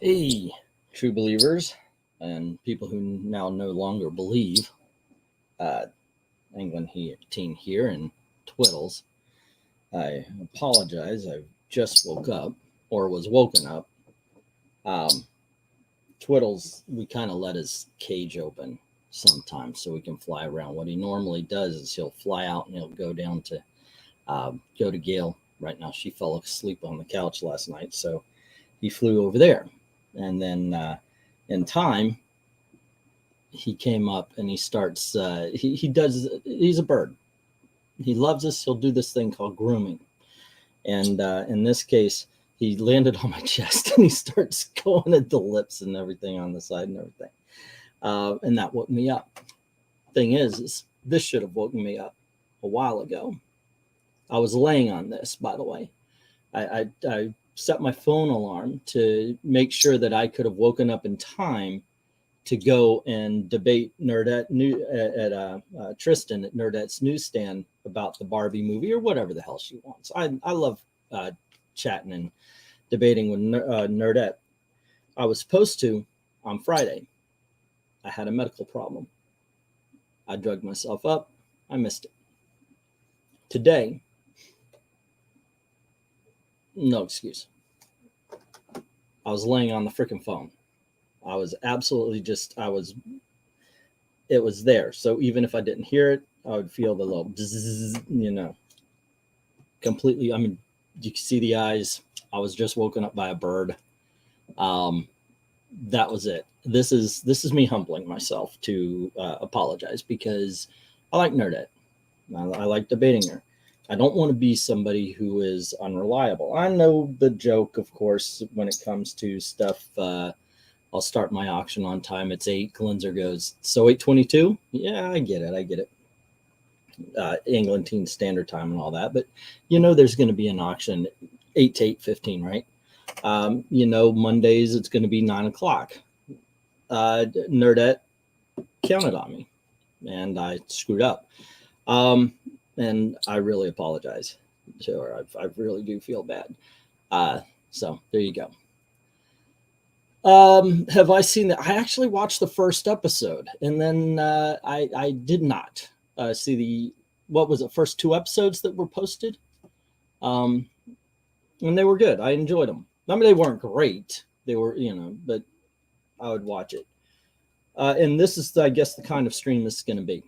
Hey, true believers and people who now no longer believe. England teen here and Twiddles. I apologize. I just woke up or was woken up. Twiddles, we kind of let his cage open sometimes so he can fly around. What he normally does is he'll fly out and he'll go down to go to Gail. Right now, she fell asleep on the couch last night, so he flew over there. And then in time, he came up and he starts, he's a bird. He loves us. He'll do this thing called grooming. And in this case, he landed on my chest and he starts going at the lips and everything on the side and everything. And that woke me up. Thing is this should have woken me up a while ago. I was laying on this, by the way. I set my phone alarm to make sure that I could have woken up in time to go and debate Tristen at Nerdette's Newsstand about the Barbie movie or whatever the hell she wants. I love chatting and debating with Nerdette. I was supposed to on Friday. I had a medical problem. I drugged myself up. I missed it. Today, no excuse. I was laying on the freaking phone. I was absolutely it was there. So even if I didn't hear it, I would feel the little bzzz, completely. I mean, you can see the eyes. I was just woken up by a bird. That was it. This is me humbling myself to apologize because I like Nerdette. I like debating her. I don't want to be somebody who is unreliable. I know the joke, of course, when it comes to stuff. I'll start my auction on time. It's 8. Glenzer goes, so 8:22? Yeah, I get it. England Teen Standard Time and all that. But, there's going to be an auction 8 to 8:15, right? Mondays it's going to be 9 o'clock. Nerdette counted on me, and I screwed up. And I really apologize to her. I really do feel bad. So there you go. Have I seen that? I actually watched the first episode, and then I did not see first 2 episodes that were posted. And they were good. I enjoyed them. I mean, they weren't great. They were, but I would watch it. And this is, I guess, the kind of stream this is going to be.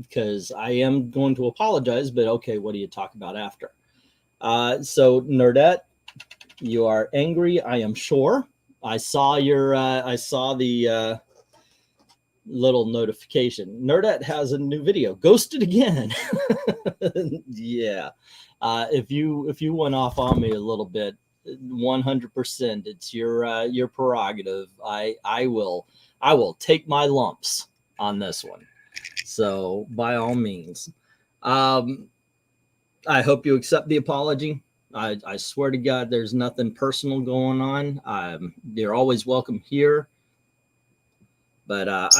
Because I am going to apologize, but okay, what do you talk about after? So Nerdette, you are angry, I am sure. I saw the little notification. Nerdette has a new video, ghosted again. Yeah. If you went off on me a little bit, 100%, it's your prerogative. I will take my lumps on this one. So by all means, I hope you accept the apology. I swear to God, there's nothing personal going on. You're always welcome here. But I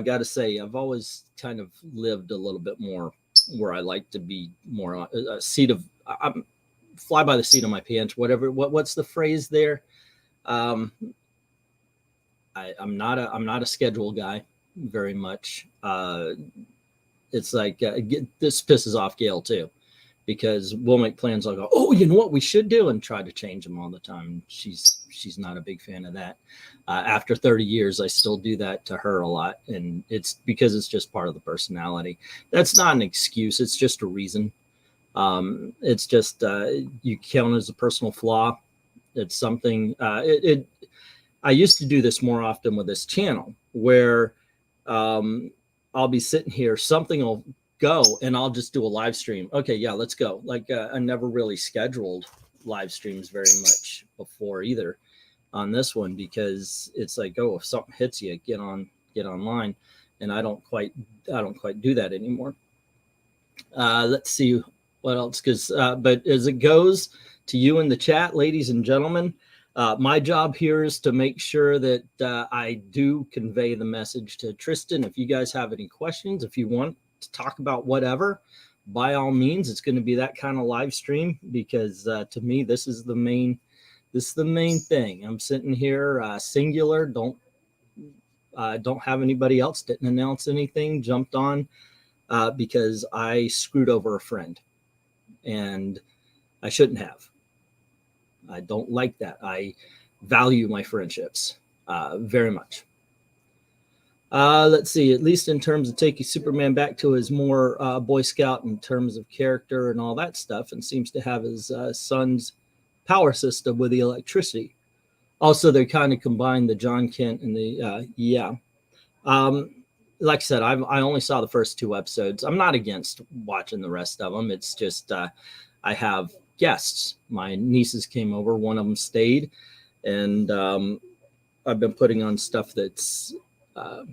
got to say, I've always kind of lived a little bit more where I like to be more on a seat of, fly by the seat of my pants, whatever. What's the phrase there? I'm not a schedule guy. Very much. It's like this pisses off Gail too, because we'll make plans. I'll go, oh, you know what we should do, and try to change them all the time. She's not a big fan of that. After 30 years, I still do that to her a lot, and it's because it's just part of the personality. That's not an excuse. It's just a reason. It's just you count as a personal flaw. It's something. I used to do this more often with this channel where. I'll be sitting here, something will go, and I'll just do a live stream. Okay, yeah, let's go. Like I never really scheduled live streams very much before either on this one, because it's like, oh, if something hits you, get online, and I don't quite do that anymore. Let's see what else, but as it goes to you in the chat, ladies and gentlemen. My job here is to make sure that I do convey the message to Tristen. If you guys have any questions, if you want to talk about whatever, by all means, it's going to be that kind of live stream, because to me, this is the main This is the main thing. I'm sitting here singular. Don't have anybody else. Didn't announce anything. Jumped on because I screwed over a friend, and I shouldn't have. I don't like that. I value my friendships very much. Let's see, at least in terms of taking Superman back to his more Boy Scout in terms of character and all that stuff, and seems to have his son's power system with the electricity. Also, they kind of combined the John Kent and the, like I said, I only saw the first 2 episodes. I'm not against watching the rest of them. It's just I have guests. My nieces came over. One of them stayed. And I've been putting on stuff that's more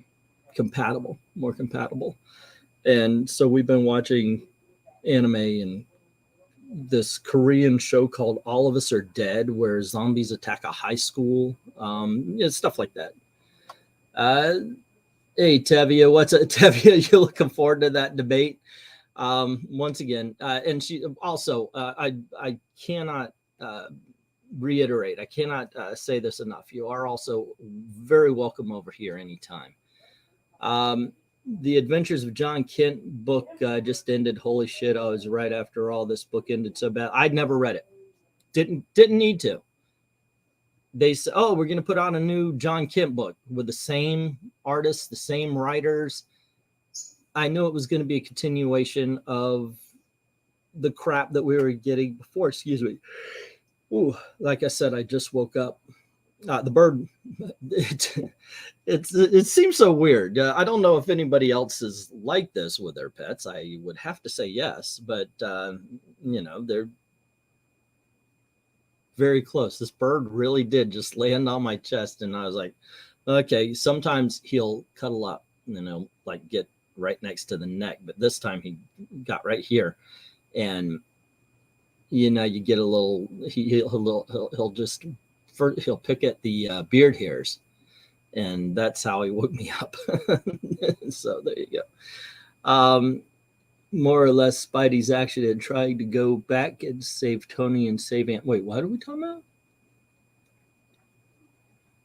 compatible. And so we've been watching anime and this Korean show called All of Us Are Dead, where zombies attack a high school. Stuff like that. Hey, Tevia, what's up? Tevia, you looking forward to that debate? Once again, and she also, I cannot reiterate, I cannot say this enough. You are also very welcome over here anytime. The Adventures of John Kent book just ended. Holy shit, I was right after all this book ended so bad. I'd never read it. Didn't need to. They said, oh, we're going to put out a new John Kent book with the same artists, the same writers. I knew it was going to be a continuation of the crap that we were getting before. Excuse me. Ooh, like I said, I just woke up. The bird, it seems so weird. I don't know if anybody else is like this with their pets. I would have to say yes, but they're very close. This bird really did just land on my chest, and I was like, okay. Sometimes he'll cuddle up, like get right next to the neck, but this time he got right here, and you get a little. He'll just. He'll pick at the beard hairs, and that's how he woke me up. So there you go. More or less, Spidey's action in trying to go back and save Tony and save Aunt. Wait, what are we talking about?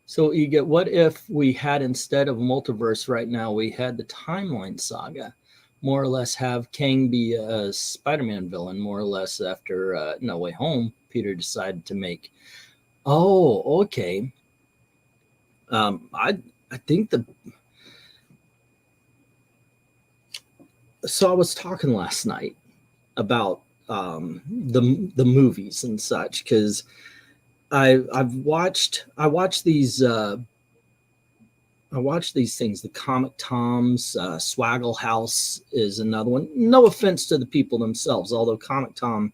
So you get, what if we had, instead of multiverse right now, we had the timeline saga? More or less have Kang be a Spider-Man villain, more or less after No Way Home, Peter decided to make. Oh, okay. I think so I was talking last night about the movies and such, because I watched these things. The Comic Toms, Swaggle House is another one. No offense to the people themselves, although Comic Tom,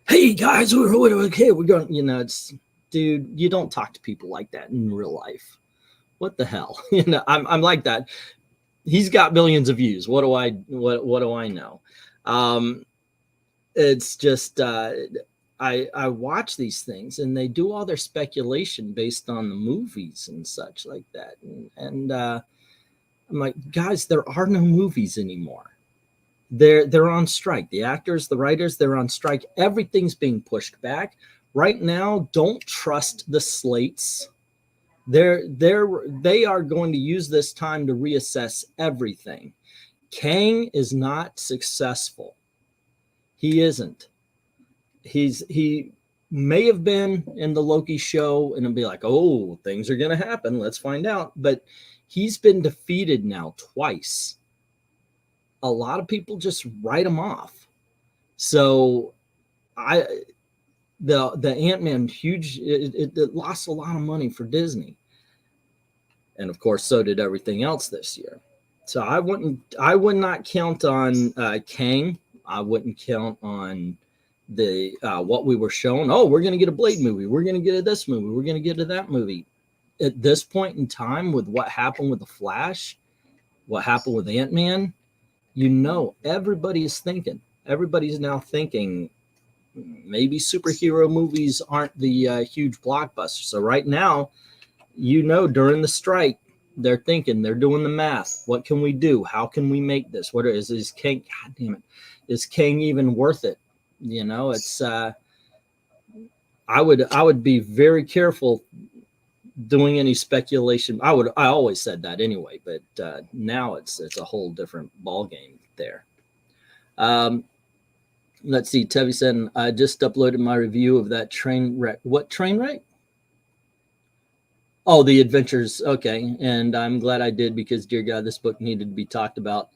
hey guys, we're going, it's, dude, you don't talk to people like that in real life. What the hell? I'm like that. He's got millions of views. What do I know? It's just I watch these things, and they do all their speculation based on the movies and such like that. And I'm like, guys, there are no movies anymore. They're on strike. The actors, the writers, they're on strike. Everything's being pushed back. Right now, don't trust the slates. They are going to use this time to reassess everything. Kang is not successful. He isn't. He may have been in the Loki show, and it'll be like, oh, things are going to happen. Let's find out. But he's been defeated now twice. A lot of people just write him off. So the Ant-Man huge, it lost a lot of money for Disney, and of course so did everything else this year. So I would not count on Kang. I wouldn't count on the what we were shown. Oh, we're going to get a Blade movie. We're going to get a this movie. We're going to get to that movie. At this point in time, with what happened with the Flash, what happened with Ant-Man, everybody's thinking. Everybody's now thinking, maybe superhero movies aren't the huge blockbuster. So right now, during the strike, they're thinking, they're doing the math. What can we do? How can we make this? What is Kang? God damn it. Is Kang even worth it? It's, I would be very careful doing any speculation. I always said that anyway, but now it's a whole different ball game there. Let's see. Tevi said, I just uploaded my review of that train wreck. What train wreck? Oh, the adventures. Okay. And I'm glad I did, because dear God, this book needed to be talked about.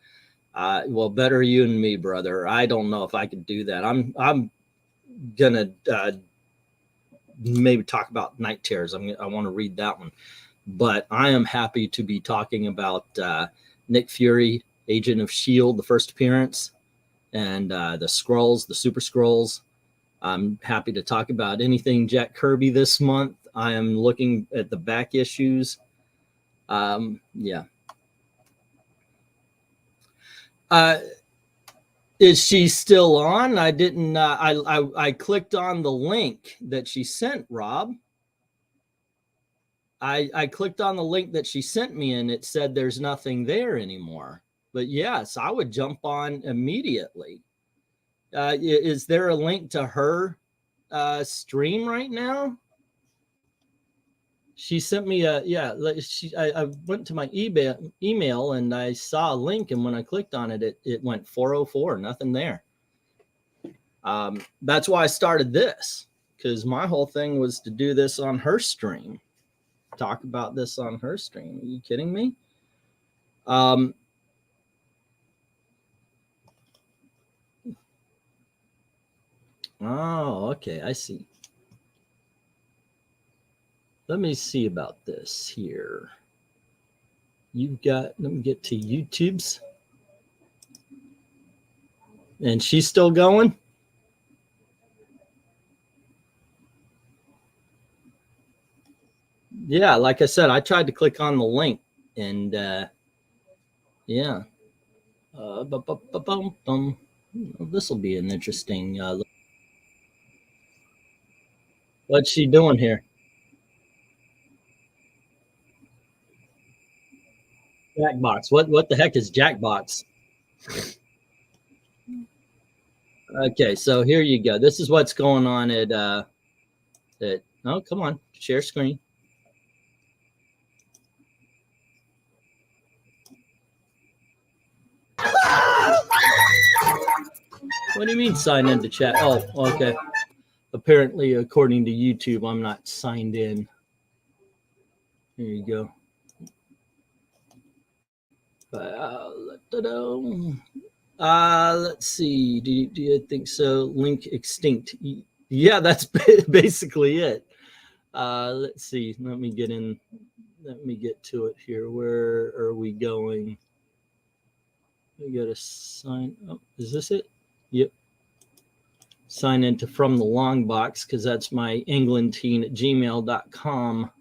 Well, better you and me, brother. I don't know if I could do that. I'm gonna maybe talk about Night Terrors. I want to read that one, but I am happy to be talking about Nick Fury, Agent of S.H.I.E.L.D., the first appearance, and the Skrulls, the Super Skrulls. I'm happy to talk about anything Jack Kirby this month. I am looking at the back issues. Yeah. Is she still on? I didn't. I clicked on the link that she sent, Rob. I clicked on the link that she sent me, and it said there's nothing there anymore. But yes, I would jump on immediately. Is there a link to her stream right now? She sent me a, yeah, I went to my email and I saw a link, and when I clicked on it, it went 404, nothing there. That's why I started this, because my whole thing was to do this on her stream, talk about this on her stream. Are you kidding me? Oh, okay, I see. Let me see about this here. You've got, let me get to YouTube's. And she's still going? Yeah, like I said, I tried to click on the link, and yeah. This will be an interesting. What's she doing here? Jackbox. What the heck is Jackbox? Okay, so here you go. This is what's going on at oh, come on, share screen. What do you mean sign into chat? Oh, okay. Apparently, according to YouTube, I'm not signed in. There you go. Let's see. Do you think so? Link extinct. Yeah, that's basically it. Let's see. Let me get in. Let me get to it here. Where are we going? We got to sign. Oh, is this it? Yep. Sign into from the long box, because that's my englandteen@gmail.com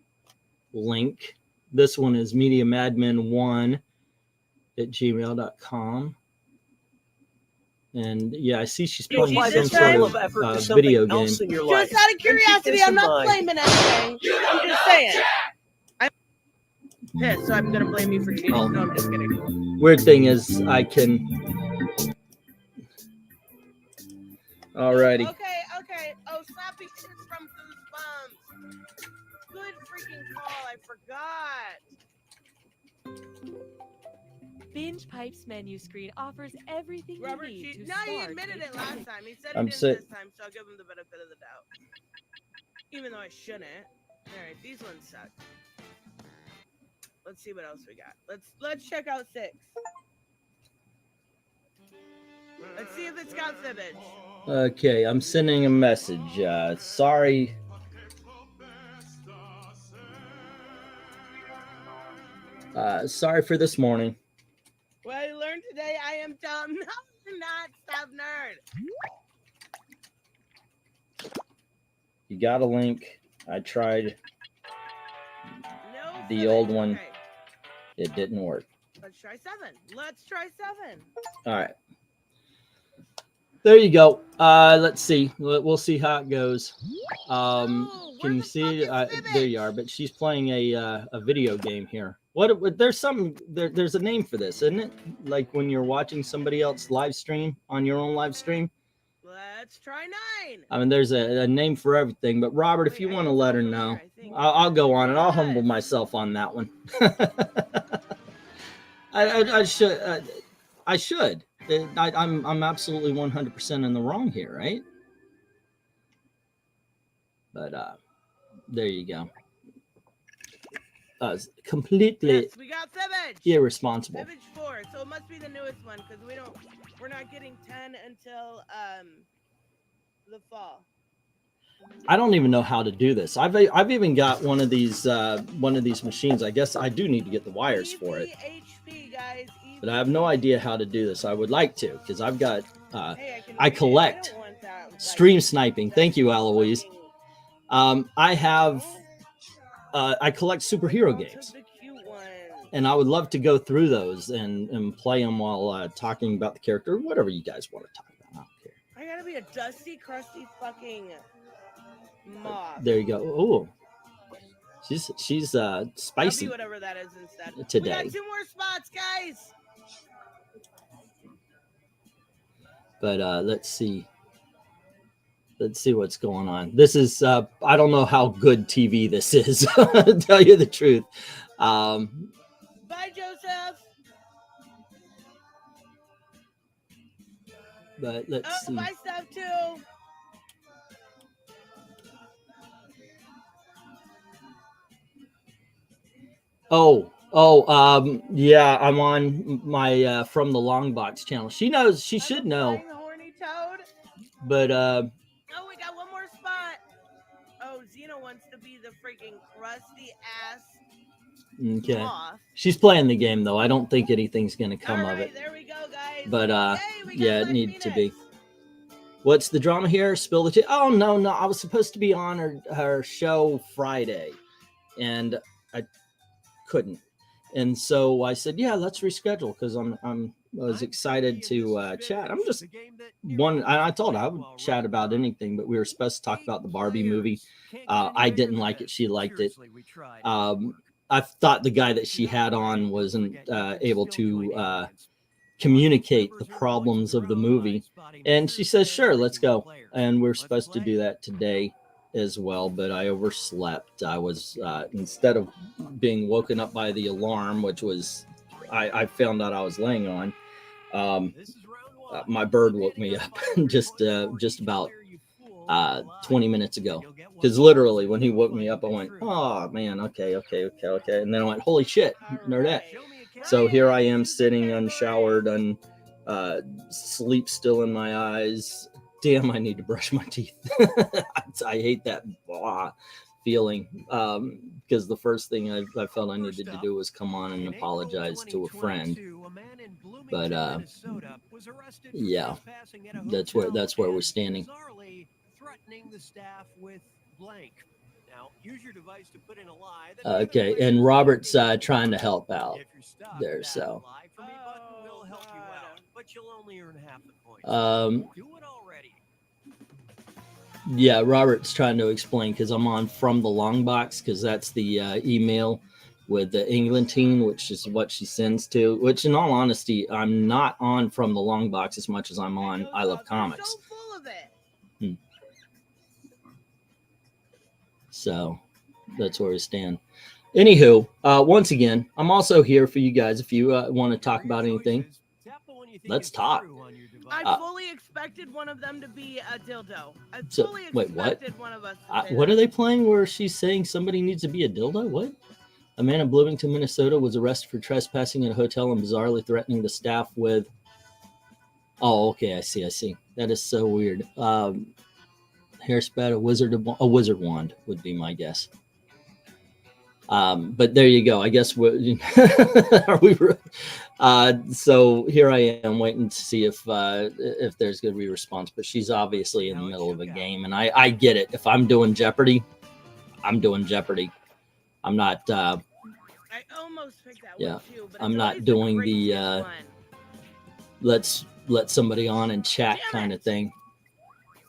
link. This one is mediamadmin1@gmail.com. And yeah, I see she's playing some sort of video game. Just out of curiosity, I'm not blaming anything. I'm just saying. I'm pissed, so I'm going to blame you for cheating. Oh. No, I'm just kidding. Weird thing is, I can. Alrighty. Okay. Oh, sloppy shit from Goosebumps. Good freaking call. I forgot. Binge Pipe's menu screen offers everything Robert you need to No, start. he admitted it last time. He said he didn't this time, so I'll give him the benefit of the doubt. Even though I shouldn't. Alright, these ones suck. Let's see what else we got. Let's check out 6. Let's see if it's got fibbage. Okay, I'm sending a message. Sorry. Sorry for this morning. Well, I learned today I am dumb. No, I'm not. Stop, nerd. You got a link. I tried the old one. Okay. It didn't work. Let's try 7. Let's try 7. All right. There you go. Let's see. We'll see how it goes. Can you see? There you are. But she's playing a video game here. What? There's some. There's a name for this, isn't it? Like when you're watching somebody else live stream on your own live stream. Let's Let's try 9. I mean, there's a name for everything. But Robert, if you want to let her know, I'll go on it. I'll humble myself on that one. I should. I should. I'm absolutely 100% in the wrong here, right? But there you go. Completely Yes, we got Fibbage. irresponsible. Fibbage 4, so it must be the newest one because we're not getting 10 until the fall. I don't even know how to do this. I've even got one of these machines. I guess I do need to get the wires for it. HP, guys. But I have no idea how to do this. I would like to, because I've got I collect stream sniping. Thank you, Aloise. I have I collect superhero games, and I would love to go through those and play them while talking about the character, whatever you guys want to talk about. I don't care. I gotta be a dusty, crusty fucking mob. There you go. Oh, she's spicy. Whatever that is instead. Today. We got 2 more spots, guys. But let's see. Let's see what's going on. This is I don't know how good TV this is, to tell you the truth. Bye, Joseph. But let's see. Bye, stuff too. Yeah, I'm on my From the Long Box channel. She knows. She should know. Horny Toad. But Oh, we got 1 more spot. Oh, Xena wants to be the freaking crusty ass. okay. Moth. She's playing the game though. I don't think anything's gonna come of it. There we go, guys. But Yay, yeah, it needs to be. What's the drama here? Spill the tea. Oh no, I was supposed to be on her show Friday, and I couldn't. And so I said, yeah, let's reschedule because I was excited to chat. I'm just I told her I would chat about anything, but we were supposed to talk about the Barbie movie. I didn't like it. She liked it. I thought the guy that she had on wasn't able to communicate the problems of the movie. And she says, sure, let's go. And we're supposed to do that today as well, but I overslept. I was instead of being woken up by the alarm, which was I found out I was laying on, my bird woke me up just about 20 minutes ago, because literally when he woke me up I went, oh man, okay, and then I went, holy shit, nerdette. So here I am sitting unshowered and sleep still in my eyes. Damn, I need to brush my teeth. I hate that feeling because the first thing I felt I needed to do was come on and apologize to a friend. But yeah, that's where we're standing. Okay, and Robert's trying to help out there, so yeah, Robert's trying to explain because I'm on From the Long Box, because that's the email with the England team, which is what she sends to, which in all honesty, I'm not on From the Long Box as much as I'm on I Love Comics. So full of it. So that's where we stand. Anywho, once again, I'm also here for you guys. If you want to talk about anything, let's talk. I fully expected one of them to be a dildo. I fully expected one of us. What are they playing where she's saying somebody needs to be a dildo? What? A man in Bloomington, Minnesota was arrested for trespassing in a hotel and bizarrely threatening the staff with... Oh, okay, I see. That is so weird. Hair spat, a wizard wand would be my guess. But there you go. I guess are we? So here I am waiting to see if there's going to be a response. But she's obviously in the middle of a game, and I get it. If I'm doing Jeopardy, I'm doing Jeopardy. I'm not. I almost picked that one too, but I'm not doing the let's let somebody on and chat kind of thing.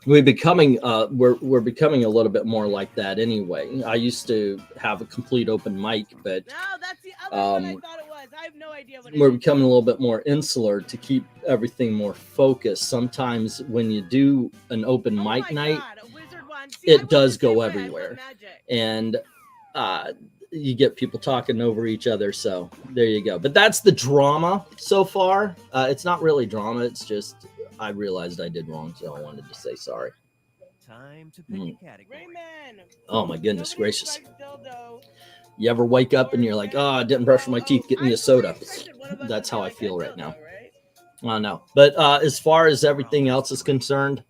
We're becoming a little bit more like that anyway. I used to have a complete open mic, but no, that's the other one I thought it was. I have no idea what we're it is. becoming a little bit more insular to keep everything more focused. Sometimes when you do an open Oh mic my night, God, a wizard wand. See, I it was does the same go way. I put everywhere. magic. And you get people talking over each other. So there you go. But that's the drama so far. It's not really drama. It's just I realized I did wrong, so I wanted to say sorry. Time to pick a category. Rayman. Oh my goodness Nobody gracious. expects dildo. You ever wake up and you're like, oh, I didn't brush my teeth, get me a soda. One of us That's would be how I like, feel a right now. dildo, right? I know. But as far as everything else is concerned,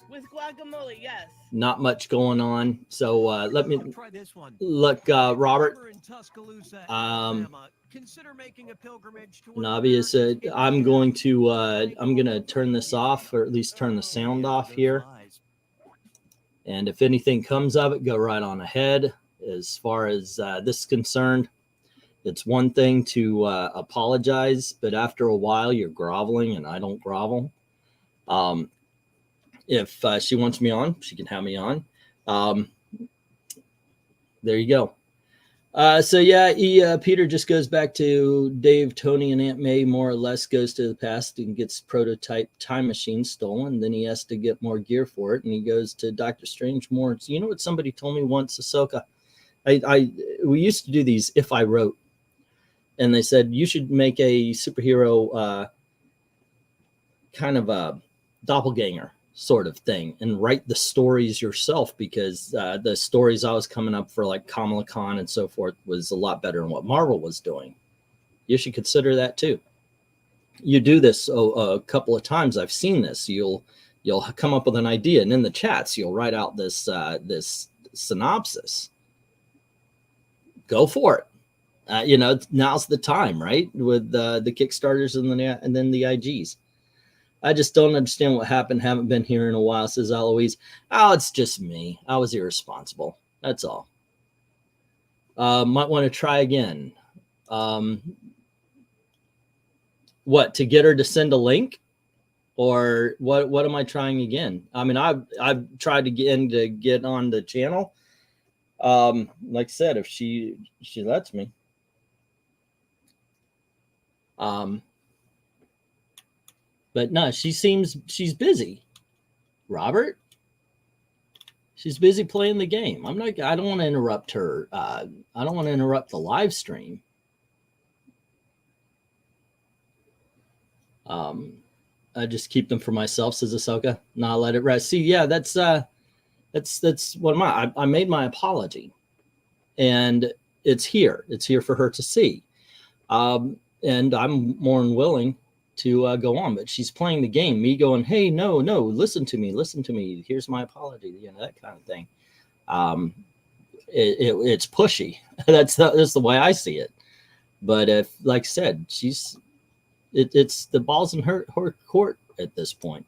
With guacamole, yes. not much going on. So let me Try this one. look, Robert. In Tuscaloosa, Um, Alabama, consider making a pilgrimage to Navia said, I'm going to turn this off, or at least turn the sound off here. And if anything comes of it, go right on ahead. As far as this is concerned, it's one thing to apologize, but after a while you're groveling, and I don't grovel. If she wants me on, she can have me on. There you go. So yeah, Peter just goes back to Dave, Tony, and Aunt May, more or less goes to the past and gets prototype time machine stolen. Then he has to get more gear for it, and he goes to Doctor Strange more. So you know what somebody told me once, Ahsoka? We used to do these if I wrote, and they said you should make a superhero kind of a doppelganger sort of thing and write the stories yourself, because the stories I was coming up for, like Kamala Khan and so forth, was a lot better than what Marvel was doing. You should consider that too. You do this a couple of times. I've seen this. You'll come up with an idea, and in the chats you'll write out this this synopsis. Go for it. You know, now's the time, right? With the Kickstarters and then the IGs. I just don't understand what happened. Haven't been here in a while, says Eloise. Oh, it's just me. I was irresponsible. That's all. Might want to try again. What, to get her to send a link? Or what am I trying again? I mean, I've tried to get on the channel. Like I said, if she lets me. But no, she's busy. Robert, she's busy playing the game. I don't want to interrupt her. I don't want to interrupt the live stream. I just keep them for myself, says Ahsoka. Nah, let it rest. See, yeah, that's what I made my apology, and it's here. It's here for her to see. And I'm more than willing to go on, but she's playing the game. Me going, hey, no, listen to me. Here's my apology. You know, that kind of thing. It's pushy. That's the way I see it. But if, like I said, it's the ball's in her court at this point.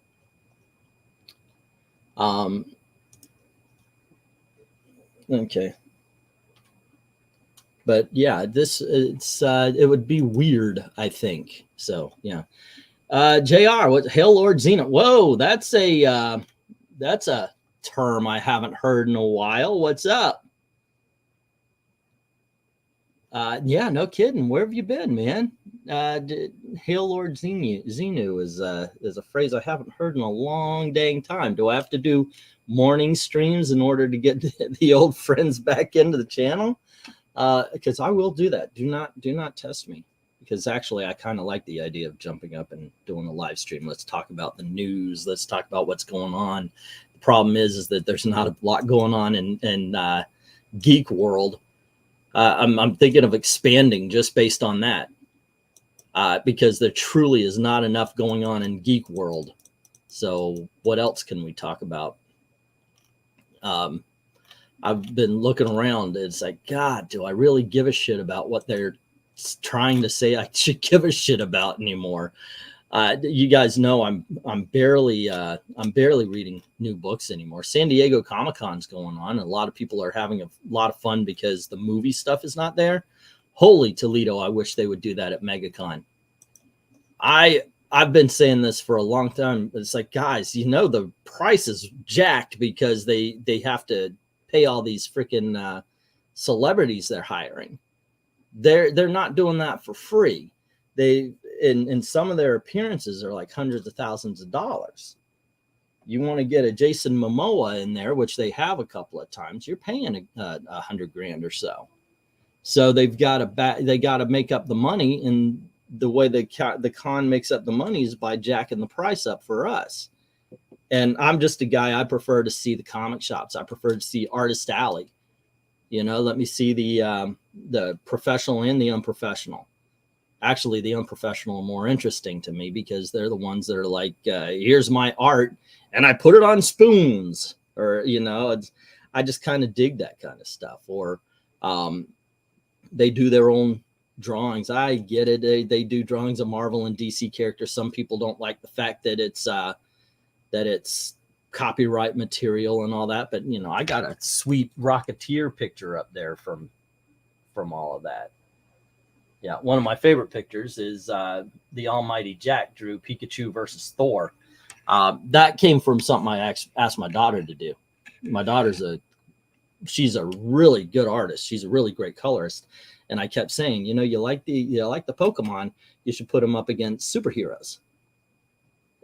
Okay. But yeah, it would be weird, I think. So yeah. JR, what Hail Lord Xena? Whoa, that's a term I haven't heard in a while. What's up? Yeah, no kidding. Where have you been, man? Hail Lord Xenu is a phrase I haven't heard in a long dang time. Do I have to do morning streams in order to get the old friends back into the channel? Because I will do that. Do not test me, because actually I kind of like the idea of jumping up and doing a live stream. Let's talk about the news. Let's talk about what's going on. The problem is that there's not a lot going on in geek world. I'm thinking of expanding just based on that, because there truly is not enough going on in geek world. So what else can we talk about? I've been looking around. It's like, God, do I really give a shit about what they're trying to say I should give a shit about anymore? You guys know I'm barely reading new books anymore. San Diego Comic-Con's going on. And a lot of people are having a lot of fun because the movie stuff is not there. Holy Toledo, I wish they would do that at MegaCon. I've been saying this for a long time. It's like, guys, you know, the price is jacked because they have to pay all these freaking celebrities they're hiring. they're not doing that for free. They in some of their appearances are like hundreds of thousands of dollars. You want to get a Jason Momoa in there, which they have a couple of times, you're paying $100,000 or so. So they've got to make up the money, and the way the con makes up the money is by jacking the price up for us. And I'm just a guy, I prefer to see the comic shops. I prefer to see Artist Alley. You know, let me see the professional and the unprofessional. Actually, the unprofessional are more interesting to me because they're the ones that are like, here's my art and I put it on spoons, or, you know, I just kind of dig that kind of stuff. Or they do their own drawings. I get it. They do drawings of Marvel and DC characters. Some people don't like the fact that it's copyright material and all that, but, you know, I got a sweet Rocketeer picture up there from all of that. Yeah, one of my favorite pictures is the Almighty Jack drew Pikachu versus Thor. That came from something I asked my daughter to do. My daughter's she's a really good artist. She's a really great colorist. And I kept saying, you know, you like the Pokemon, you should put them up against superheroes.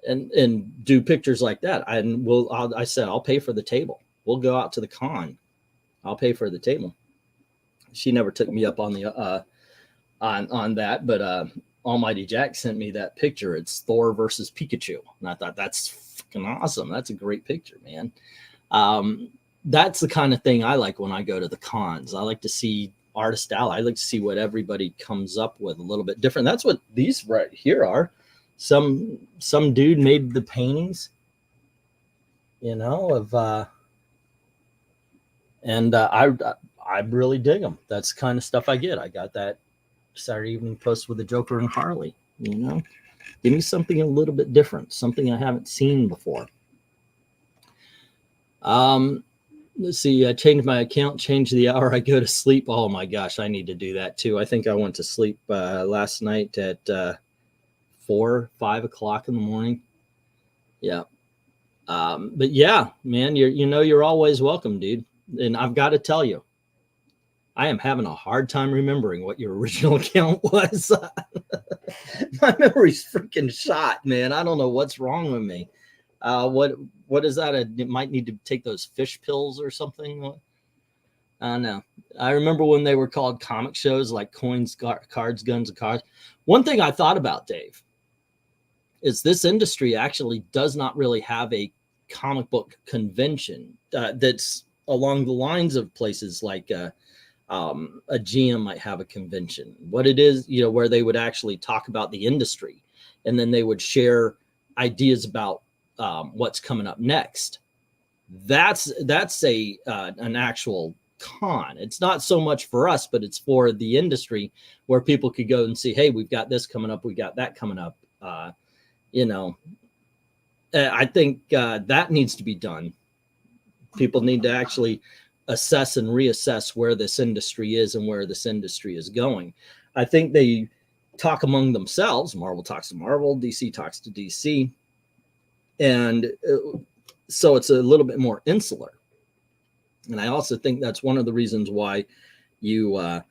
And do pictures like that. I said, I'll pay for the table. We'll go out to the con. I'll pay for the table. She never took me up on the on that, but Almighty Jack sent me that picture. It's Thor versus Pikachu, and I thought that's fucking awesome. That's a great picture, man. That's the kind of thing I like when I go to the cons. I like to see Artist Alley. I like to see what everybody comes up with a little bit different. That's what these right here are. Some dude made the paintings, you know, of I really dig them. That's the kind of stuff I get. I got that Saturday Evening Post with the Joker and Harley, you know. Give me something a little bit different, something I haven't seen before. Let's see, I changed my account, changed the hour I go to sleep. Oh my gosh, I need to do that too. I think I went to sleep last night at 4, 5 o'clock in the morning. Yeah. But yeah, man, you're always welcome, dude. And I've got to tell you, I am having a hard time remembering what your original account was. My memory's freaking shot, man. I don't know what's wrong with me. What is that? It might need to take those fish pills or something. I don't know. I remember when they were called comic shows, like Coins, Cards, Guns, and Cars. One thing I thought about, Dave, is this industry actually does not really have a comic book convention that's along the lines of places like a GM might have a convention. What it is, you know, where they would actually talk about the industry, and then they would share ideas about what's coming up next. That's an actual con. It's not so much for us, but it's for the industry, where people could go and see, hey, we've got this coming up, we got that coming up. You know, I think that needs to be done. People need to actually assess and reassess where this industry is and where this industry is going. I think they talk among themselves. Marvel talks to Marvel, DC talks to DC. And so it's a little bit more insular. And I also think that's one of the reasons why you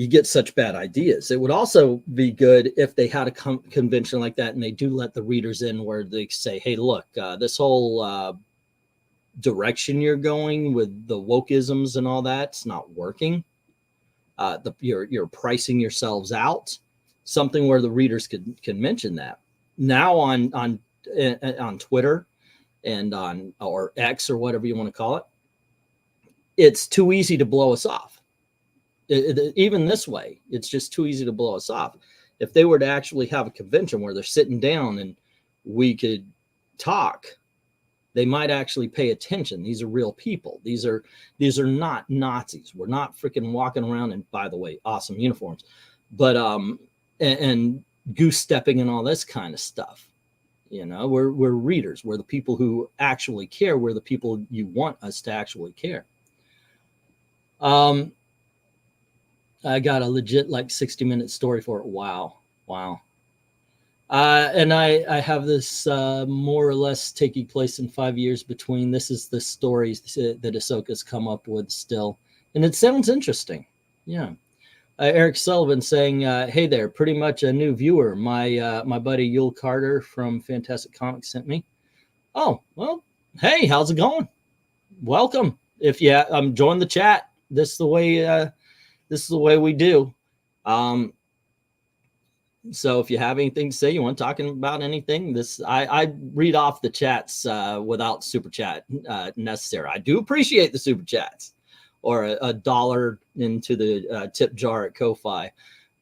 get such bad ideas. It would also be good if they had a convention like that, and they do let the readers in, where they say, hey, look, this whole direction you're going with the wokeisms and all that's not working. You're pricing yourselves out. Something where the readers can mention that. Now on Twitter and or X or whatever you want to call it, it's too easy to blow us off. Even this way, it's just too easy to blow us off. If they were to actually have a convention where they're sitting down and we could talk, they might actually pay attention. These are real people. These are not Nazis. We're not freaking walking around in, by the way, awesome uniforms, but and goose stepping and all this kind of stuff. You know, we're readers. We're the people who actually care. We're the people you want us to actually care. I got a legit like 60-minute story for it. Wow. And I have this more or less taking place in 5 years between. This is the stories that Ahsoka's come up with still. And it sounds interesting. Yeah. Eric Sullivan saying, "Hey there, pretty much a new viewer. My buddy Yul Carter from Fantastic Comics sent me." Oh well, hey, how's it going? Welcome. If you join the chat, this is the way we do. So if you have anything to say, you want talking about anything, I read off the chats without super chat necessary. I do appreciate the super chats, or a $1 into the tip jar at Ko-Fi.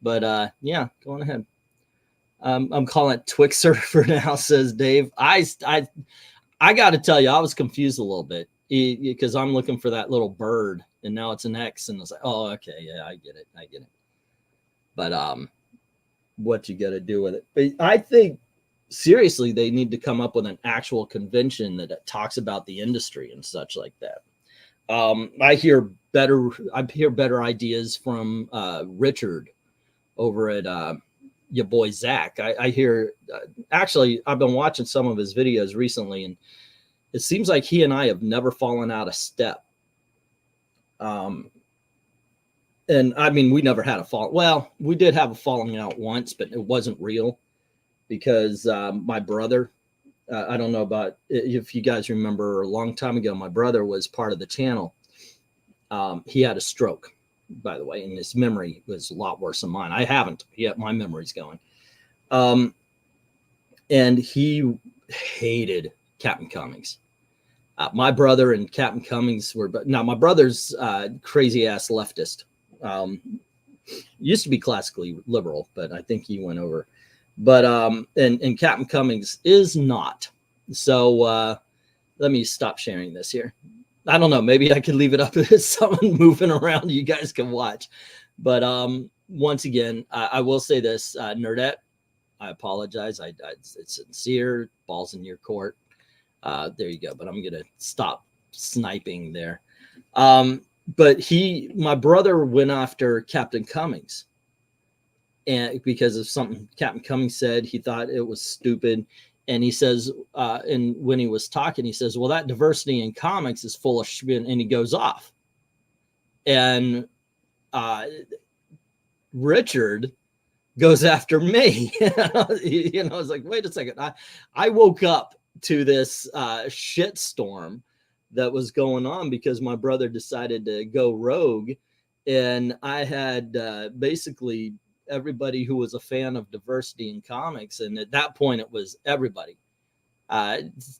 But yeah, go on ahead. I'm calling it Twixer for now, says Dave. I got to tell you, I was confused a little bit because I'm looking for that little bird, and now it's an X, and I was like, oh, okay, yeah, I get it. But what you got to do with it? But I think seriously, they need to come up with an actual convention that talks about the industry and such like that. I hear better ideas from Richard over at your boy Zach. I hear actually I've been watching some of his videos recently, and it seems like he and I have never fallen out of step. And I mean, we never had a fall. Well, we did have a falling out once, but it wasn't real because my brother, I don't know about if you guys remember, a long time ago, my brother was part of the channel. He had a stroke, by the way, and his memory was a lot worse than mine. I haven't yet. My memory's going. And he hated Captain Cummings. My brother and Captain Cummings were, but now my brother's crazy ass leftist. Used to be classically liberal, but I think he went over. But and Captain Cummings is not. So let me stop sharing this here. I don't know. Maybe I could leave it up to someone moving around. You guys can watch. But once again, I will say this, Nerdette, I apologize. It's sincere. Balls in your court. There you go. But I'm gonna stop sniping there. But my brother went after Captain Cummings, and because of something Captain Cummings said, he thought it was stupid. And he says, and when he was talking, he says, well, that diversity in comics is full of shit, and he goes off. And Richard goes after me. You know, I was like, wait a second. I woke up to this shit storm that was going on because my brother decided to go rogue. And I had basically everybody who was a fan of diversity in comics, and at that point it was everybody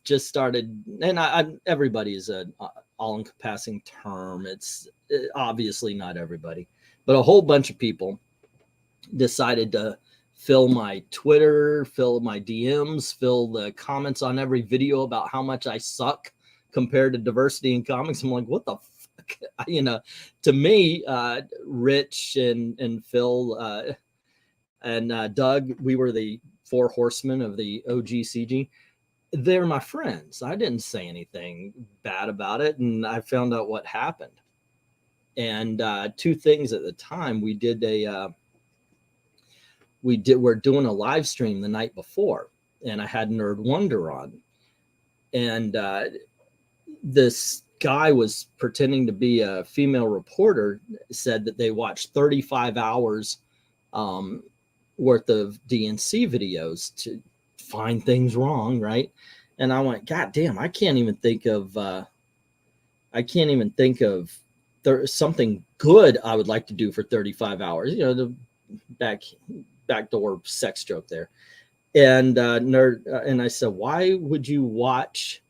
just started, and everybody is an all-encompassing term. It's obviously not everybody, but a whole bunch of people decided to fill my Twitter, fill my DMs, fill the comments on every video about how much I suck compared to diversity in comics. I'm like, what the fuck? You know, to me, Rich and Phil and Doug, we were the four horsemen of the OGCG. They're my friends. I didn't say anything bad about it, and I found out what happened. And two things at the time, we're doing a live stream the night before, and I had Nerd Wonder on, and this guy was pretending to be a female reporter, said that they watched 35 hours worth of DNC videos to find things wrong, right? And I went, God damn, I can't even think of something good I would like to do for 35 hours. You know, the backdoor sex joke there. And and I said, why would you watch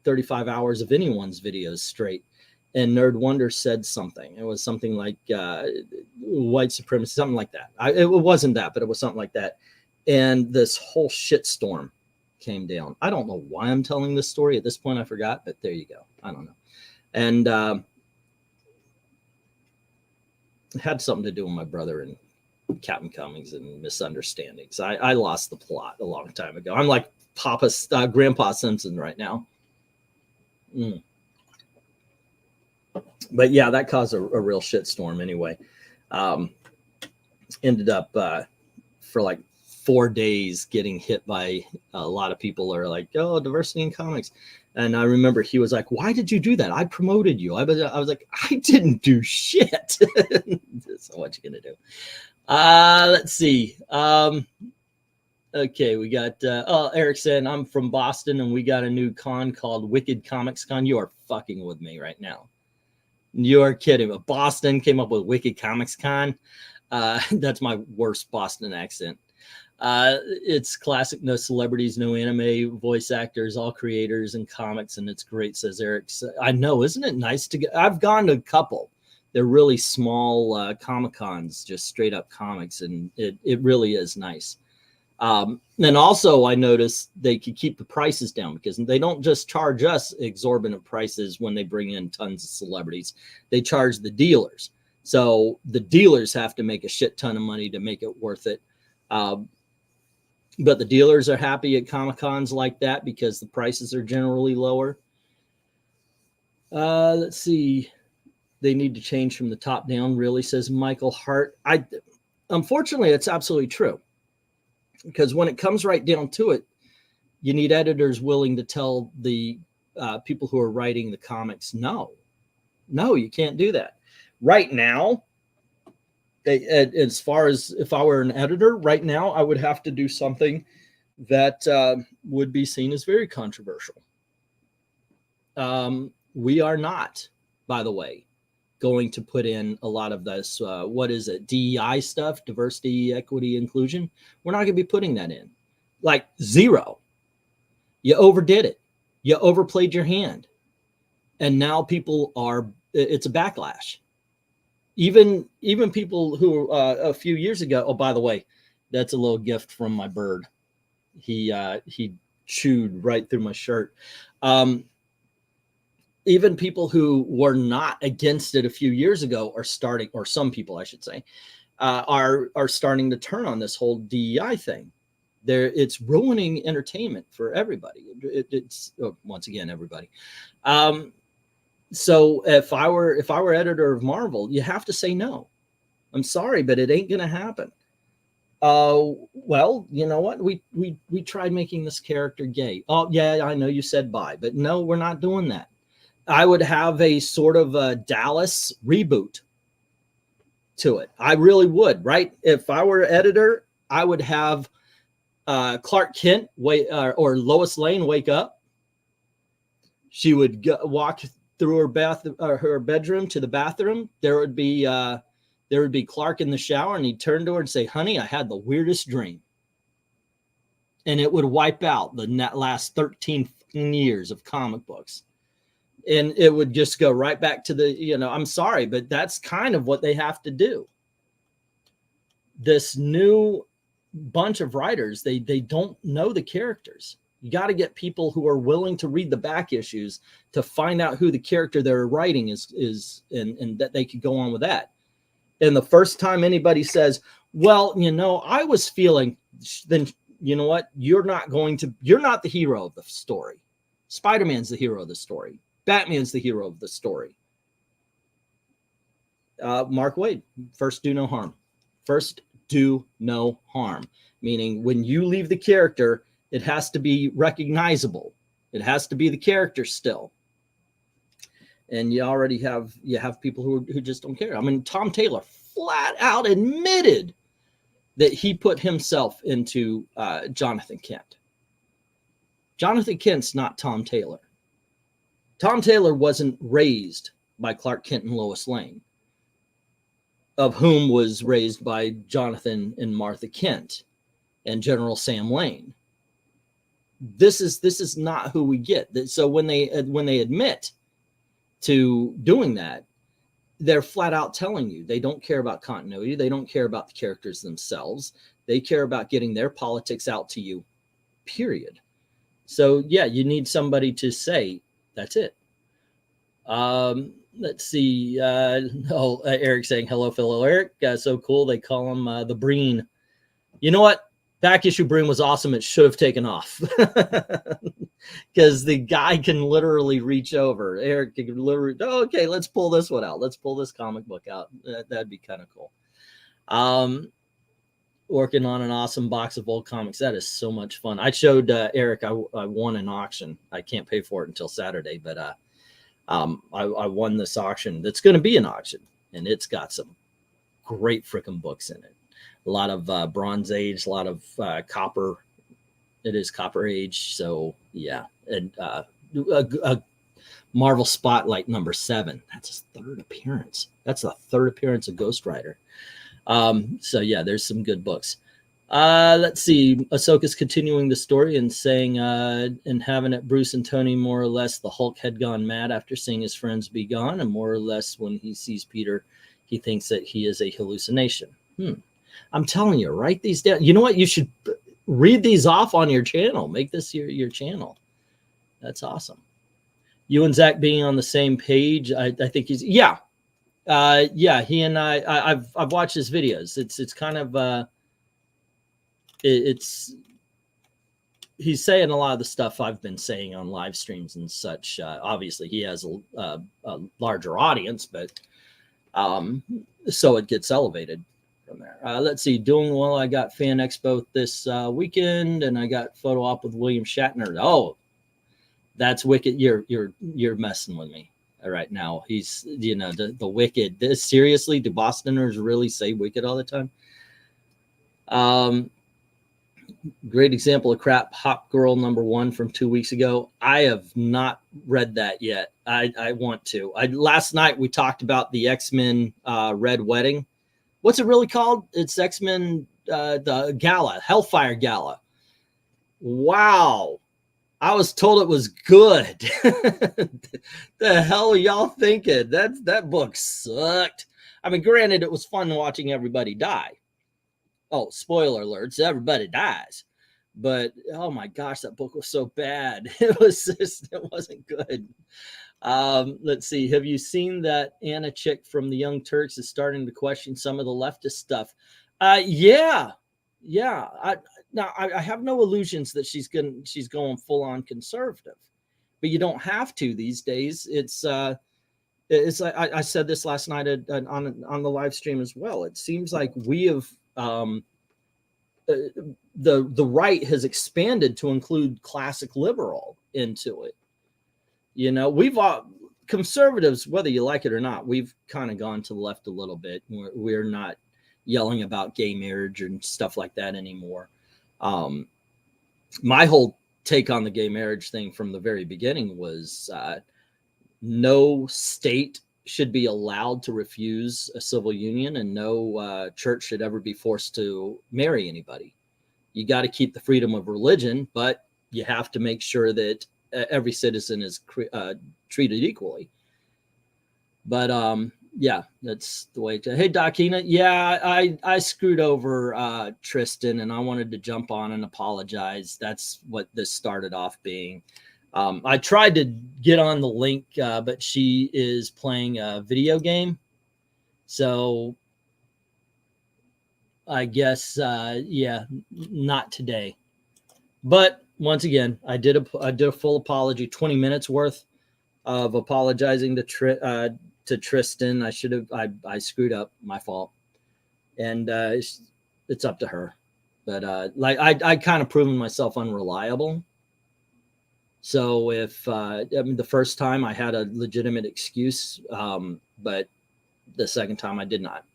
35 hours of anyone's videos straight? And Nerd Wonder said something. It was something like white supremacy, something like that. It wasn't that, but it was something like that. And this whole shitstorm came down. I don't know why I'm telling this story at this point. I forgot, but there you go. I don't know. And it had something to do with my brother and Captain Cummings and misunderstandings. I lost the plot a long time ago. I'm like Grandpa Simpson right now. But yeah, that caused a real shitstorm anyway. Ended up for like 4 days getting hit by a lot of people are like, oh, diversity in comics. And I remember he was like, "Why did you do that? I promoted you." I was like, "I didn't do shit." So what you gonna do? Let's see. Okay, we got Eric said, "I'm from Boston and we got a new con called Wicked Comics Con." You are fucking with me right now. You are kidding. Boston came up with Wicked Comics Con. That's my worst Boston accent. It's classic, no celebrities, no anime voice actors, all creators and comics, and it's great, says Eric. I know, isn't it nice to get? I've gone to a couple. They're really small Comic Cons, just straight up comics, and it really is nice. And also I noticed they could keep the prices down because they don't just charge us exorbitant prices when they bring in tons of celebrities. They charge the dealers. So the dealers have to make a shit ton of money to make it worth it. But the dealers are happy at Comic Cons like that because the prices are generally lower. Let's see. They need to change from the top down, really, says Michael Hart. Unfortunately, it's absolutely true. Because when it comes right down to it, you need editors willing to tell the people who are writing the comics, no, you can't do that. Right now, as far as if I were an editor right now, I would have to do something that would be seen as very controversial. We are not, by the way, going to put in a lot of this, what is it, DEI stuff, diversity, equity, inclusion. We're not going to be putting that in. Like zero. You overdid it. You overplayed your hand. And now people are, it's a backlash. Even people who a few years ago, oh, by the way, that's a little gift from my bird. He chewed right through my shirt. Even people who were not against it a few years ago are starting, or some people, I should say, are starting to turn on this whole DEI thing. It's ruining entertainment for everybody. It's once again, everybody. So if I were editor of Marvel, you have to say no. I'm sorry, but it ain't gonna happen. Well, you know what? We tried making this character gay. Oh yeah, I know you said bye, but no, we're not doing that. I would have a sort of a Dallas reboot to it. I really would, right? If I were editor, I would have Clark Kent or Lois Lane wake up. She would walk through her bedroom to the bathroom. There would be Clark in the shower, and he'd turn to her and say, "Honey, I had the weirdest dream." And it would wipe out the last 13 years of comic books. And it would just go right back to the, I'm sorry, but that's kind of what they have to do. This new bunch of writers, they don't know the characters. You got to get people who are willing to read the back issues to find out who the character they're writing is and that they could go on with that. And the first time anybody says, well, I was feeling, then you know what? You're not the hero of the story. Spider-Man's the hero of the story. Batman's the hero of the story. Mark Waid, first do no harm. First do no harm. Meaning when you leave the character, it has to be recognizable. It has to be the character still. And you have people who just don't care. I mean, Tom Taylor flat out admitted that he put himself into Jonathan Kent. Jonathan Kent's not Tom Taylor. Tom Taylor wasn't raised by Clark Kent and Lois Lane, of whom was raised by Jonathan and Martha Kent and General Sam Lane. This is not who we get. So when they admit to doing that, they're flat out telling you they don't care about continuity. They don't care about the characters themselves. They care about getting their politics out to you, period. So yeah, you need somebody to say, that's it. Let's see. Eric saying, hello, fellow Eric. So cool. They call him the BREEN. You know what? Back issue BREEN was awesome. It should have taken off because the guy can literally reach over. Eric can literally, okay, let's pull this one out. Let's pull this comic book out. That'd be kind of cool. working on an awesome box of old comics. That is so much fun. I showed Eric. I won an auction. I can't pay for it until Saturday, but I won this auction. That's going to be an auction, and it's got some great freaking books in it. A lot of Bronze Age, a lot of Copper. It is Copper Age, so yeah. And a Marvel Spotlight #7. That's his 3rd appearance. That's the 3rd appearance of Ghost Rider. So yeah, there's some good books. Let's see. Ahsoka's continuing the story and saying and having it Bruce and Tony more or less the Hulk had gone mad after seeing his friends be gone, and more or less when he sees Peter, he thinks that he is a hallucination. I'm telling you, write these down. You know what? You should read these off on your channel. Make this your channel. That's awesome. You and Zach being on the same page. I think he's yeah. He and I've watched his videos. It's kind of he's saying a lot of the stuff I've been saying on live streams and such. Obviously he has a larger audience, but so it gets elevated from there. Let's see, doing well. I got Fan Expo this weekend, and I got photo op with William Shatner. Oh, that's wicked. You're messing with me right now. He's, you know, the Wicked. Seriously, do Bostoners really say Wicked all the time? Great example of crap. Hop Girl #1 from 2 weeks ago. I have not read that yet. I want to. Last night we talked about the X-Men Red Wedding. What's it really called? It's X-Men the Gala, Hellfire Gala. Wow. I was told it was good. The hell are y'all thinking? That book sucked. I mean, granted, it was fun watching everybody die. Oh, spoiler alerts, everybody dies. But oh my gosh, that book was so bad. It wasn't good. Let's see. Have you seen that Anna chick from the Young Turks is starting to question some of the leftist stuff? Yeah. Now I have no illusions that she's going full on conservative, but you don't have to these days. It's like I said this last night on the live stream as well. It seems like we have the right has expanded to include classic liberal into it. You know, we've conservatives, whether you like it or not, we've kind of gone to the left a little bit. We're not yelling about gay marriage and stuff like that anymore. My whole take on the gay marriage thing from the very beginning was no state should be allowed to refuse a civil union, and no church should ever be forced to marry anybody. You got to keep the freedom of religion, but you have to make sure that every citizen is treated equally. But yeah, that's the way to. Hey, Dakina, yeah, I screwed over Tristen, and I wanted to jump on and apologize. That's what this started off being. I tried to get on the link, but she is playing a video game, so I guess yeah, not today. But once again, I did a full apology, 20 minutes worth of apologizing to Tristen. I screwed up, my fault, and it's up to her. But like I kind of proven myself unreliable. So if I mean, the first time I had a legitimate excuse, but the second time I did not,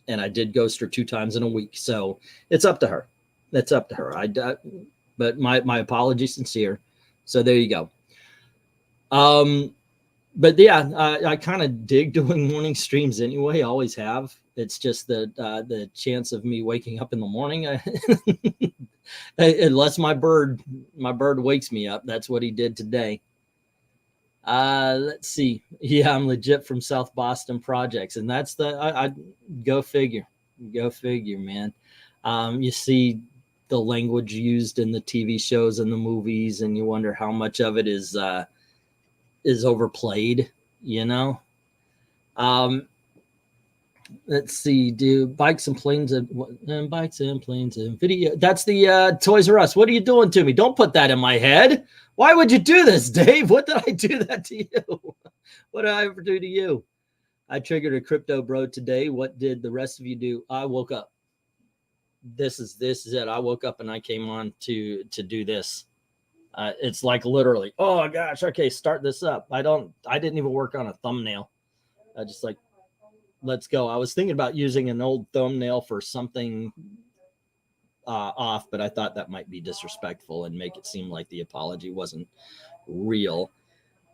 and I did ghost her 2 times in a week. So it's up to her. That's up to her. But my apology sincere. So there you go. But yeah, I kind of dig doing morning streams anyway. I always have. It's just that the chance of me waking up in the morning, unless my bird wakes me up. That's what he did today. Let's see. Yeah, I'm legit from South Boston Projects, and that's I go figure, man. You see the language used in the TV shows and the movies, and you wonder how much of it is overplayed, you know. Let's see. Do bikes and planes and video? That's the Toys R Us. What are you doing to me? Don't put that in my head. Why would you do this, Dave? What did I do that to you? What did I ever do to you? I triggered a crypto bro today. What did the rest of you do? I woke up. this is it. I woke up and I came on to do this. It's like literally, oh gosh, okay, start this up. I didn't even work on a thumbnail. I just like, let's go. I was thinking about using an old thumbnail for something off, but I thought that might be disrespectful and make it seem like the apology wasn't real.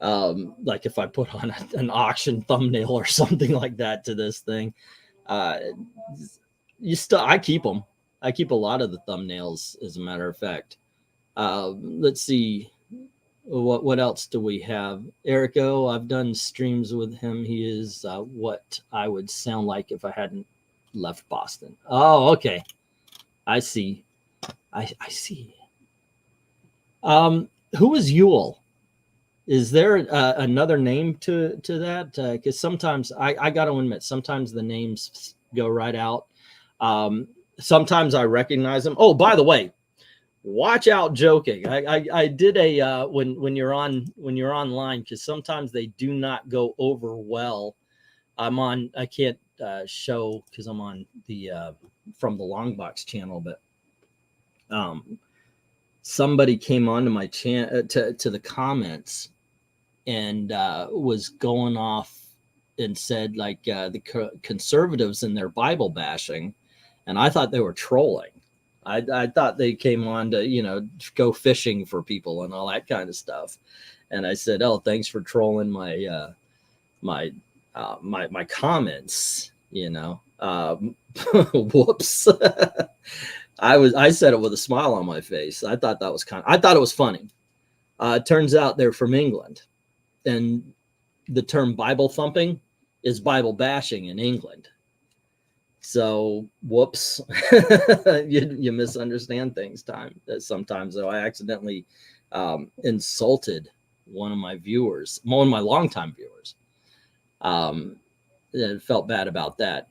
Like if I put on an auction thumbnail or something like that to this thing, I keep them. I keep a lot of the thumbnails, as a matter of fact. Let's see, what else do we have? Erico, I've done streams with him. He is what I would sound like if I hadn't left Boston. Oh, okay. I see. I see. Who is Yule? Is there another name to that? Because sometimes I got to admit, sometimes the names go right out. Sometimes I recognize them. Oh, by the way, watch out joking. I did a when you're online, because sometimes they do not go over well. I can't show because I'm on the from the Longbox channel, but somebody came onto my channel to the comments and was going off and said like the conservatives and their Bible bashing, and I thought they were trolling. I thought they came on to, go fishing for people and all that kind of stuff. And I said, oh, thanks for trolling my my comments, whoops. I said it with a smile on my face. I thought that was I thought it was funny. It turns out they're from England, and the term Bible thumping is Bible bashing in England. So, whoops, you misunderstand things sometimes. Though I accidentally insulted one of my viewers, one of my longtime viewers. And felt bad about that.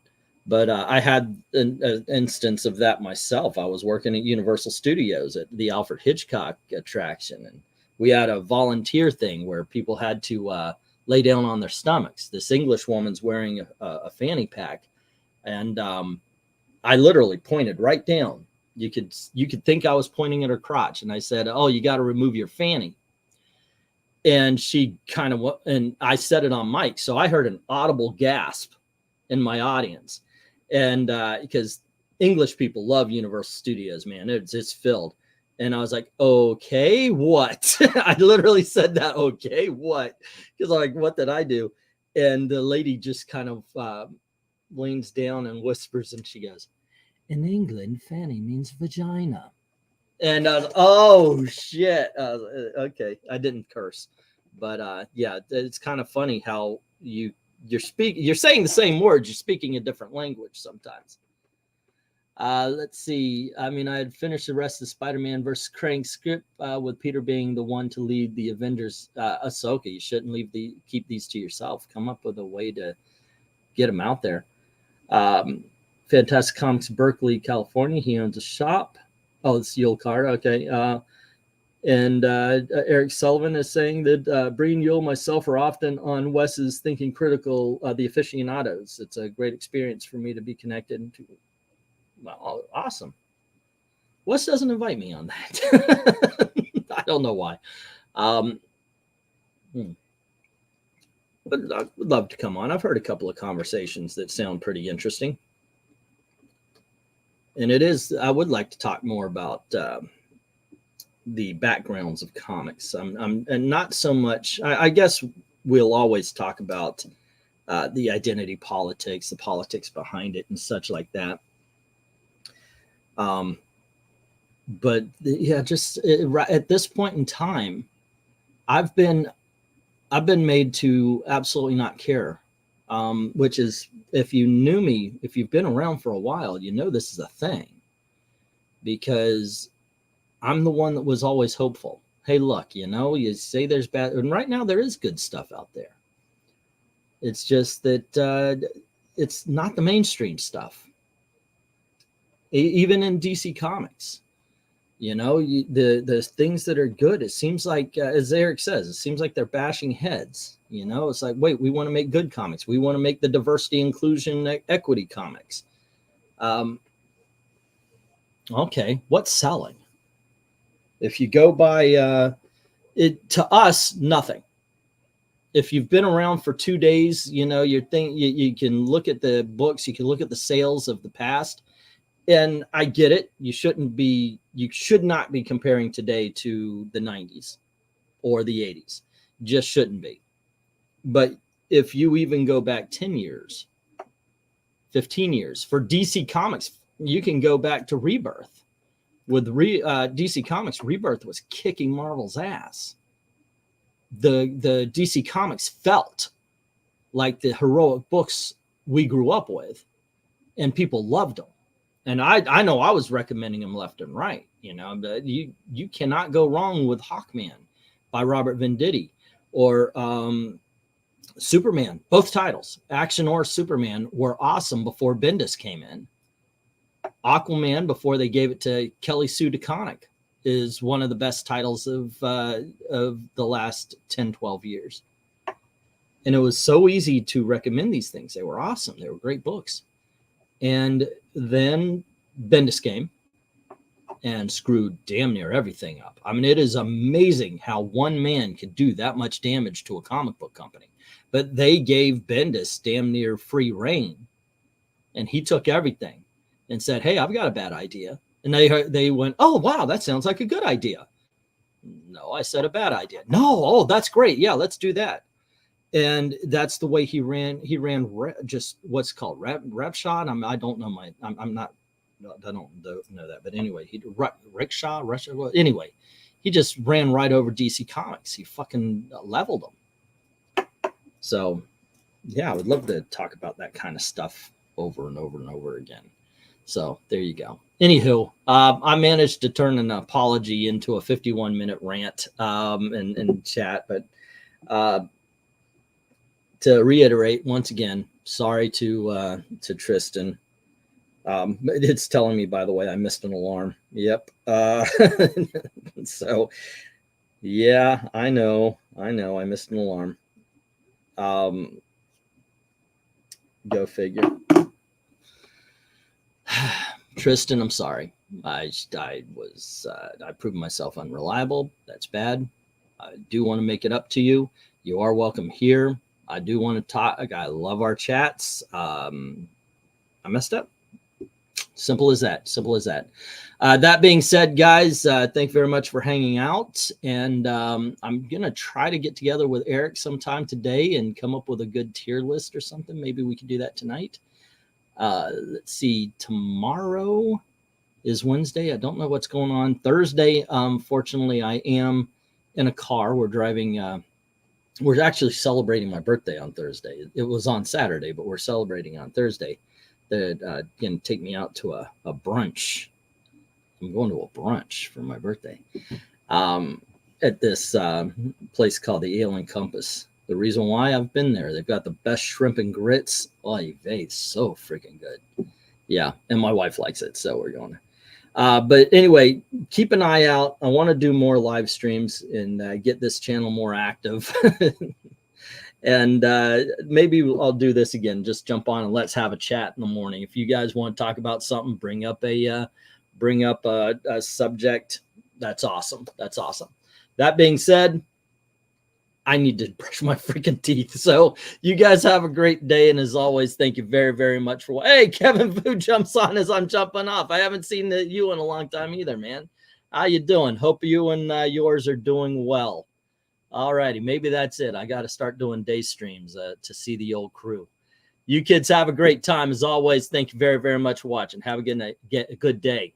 But I had an instance of that myself. I was working at Universal Studios at the Alfred Hitchcock attraction, and we had a volunteer thing where people had to lay down on their stomachs. This English woman's wearing a fanny pack. And I literally pointed right down. You could think I was pointing at her crotch, and I said, "Oh, you got to remove your fanny." And she kind of, and I said it on mic, so I heard an audible gasp in my audience, and because English people love Universal Studios, man, it's filled. And I was like, "Okay, what?" I literally said that. Okay, what? Because like, what did I do? And the lady just kind of leans down and whispers, and she goes, "In England, fanny means vagina." And oh shit, okay, I didn't curse, but yeah, it's kind of funny how you're saying the same words, you're speaking a different language sometimes. Let's see. I mean, I had finished the rest of Spider-Man versus Krang script with Peter being the one to lead the Avengers. Ahsoka, you shouldn't keep these to yourself. Come up with a way to get them out there. Fantastic Comics, Berkeley, California. He owns a shop. Oh, it's Yule Card. Okay. And Eric Sullivan is saying that Breen, Yule, myself are often on Wes's Thinking Critical, the aficionados. It's a great experience for me to be connected to. Well, awesome. Wes doesn't invite me on that. I don't know why. But I would love to come on. I've heard a couple of conversations that sound pretty interesting. And I would like to talk more about the backgrounds of comics. And not so much, I guess we'll always talk about the identity politics, the politics behind it and such like that. But yeah, just at this point in time, I've been made to absolutely not care, which is, if you knew me, if you've been around for a while, you know this is a thing, because I'm the one that was always hopeful. Hey, look, you say there's bad, and right now there is good stuff out there. It's just that it's not the mainstream stuff. Even in DC Comics, the things that are good, it seems like, as Eric says, it seems like they're bashing heads. It's like, wait, we want to make good comics. We want to make the diversity, inclusion, equity comics. Okay, what's selling? If you go by it, to us, nothing. If you've been around for 2 days, you know, you can look at the books, you can look at the sales of the past, and I get it. You should not be comparing today to the 90s or the 80s. Just shouldn't be. But if you even go back 10 years, 15 years, for DC Comics, you can go back to Rebirth. With DC Comics, Rebirth was kicking Marvel's ass. The DC Comics felt like the heroic books we grew up with, and people loved them. And I know I was recommending them left and right. You know, but you cannot go wrong with Hawkman by Robert Venditti, or Superman. Both titles, Action or Superman, were awesome before Bendis came in. Aquaman, before they gave it to Kelly Sue DeConnick, is one of the best titles of the last 10, 12 years. And it was so easy to recommend these things. They were awesome. They were great books. And then Bendis came and screwed damn near everything up. I mean, it is amazing how one man could do that much damage to a comic book company. But they gave Bendis damn near free reign. And he took everything and said, hey, I've got a bad idea. And they went, oh, wow, that sounds like a good idea. No, I said a bad idea. No, oh, that's great. Yeah, let's do that. And that's the way he ran. He ran just what's called rep shot. I don't know I'm not, I don't know that. But anyway, he rickshaw, Russia. Well, anyway, he just ran right over DC Comics. He fucking leveled them. So, yeah, I would love to talk about that kind of stuff over and over and over again. So there you go. Anywho, I managed to turn an apology into a 51-minute rant and chat. But to reiterate once again, sorry to Tristen. It's telling me, by the way, I missed an alarm. Yep. So, yeah, I know. I missed an alarm. Go figure. Tristen, I'm sorry. I proved myself unreliable. That's bad. I do want to make it up to you. You are welcome here. I do want to talk. I love our chats. I messed up. Simple as that. Simple as that. That being said, guys, thank you very much for hanging out. And I'm going to try to get together with Eric sometime today and come up with a good tier list or something. Maybe we could do that tonight. Let's see. Tomorrow is Wednesday. I don't know what's going on. Thursday, fortunately, I am in a car. We're driving. We're actually celebrating my birthday on Thursday. It was on Saturday, but we're celebrating on Thursday. That can take me out to a brunch. I'm going to a brunch for my birthday at this place called the Ale and Compass. The reason why I've been there, they've got the best shrimp and grits. Oy vey, so freaking good. Yeah, and my wife likes it, so we're going. But anyway, keep an eye out. I want to do more live streams and get this channel more active. And maybe I'll do this again. Just jump on and let's have a chat in the morning. If you guys want to talk about something, bring up a subject. That's awesome. That's awesome. That being said, I need to brush my freaking teeth. So you guys have a great day. And as always, thank you very, very much for. Hey, Kevin Vu jumps on as I'm jumping off. I haven't seen you in a long time either, man. How you doing? Hope you and yours are doing well. All righty, maybe that's it. I got to start doing day streams to see the old crew. You kids have a great time. As always, thank you very, very much for watching. Have a good night. Get a good day.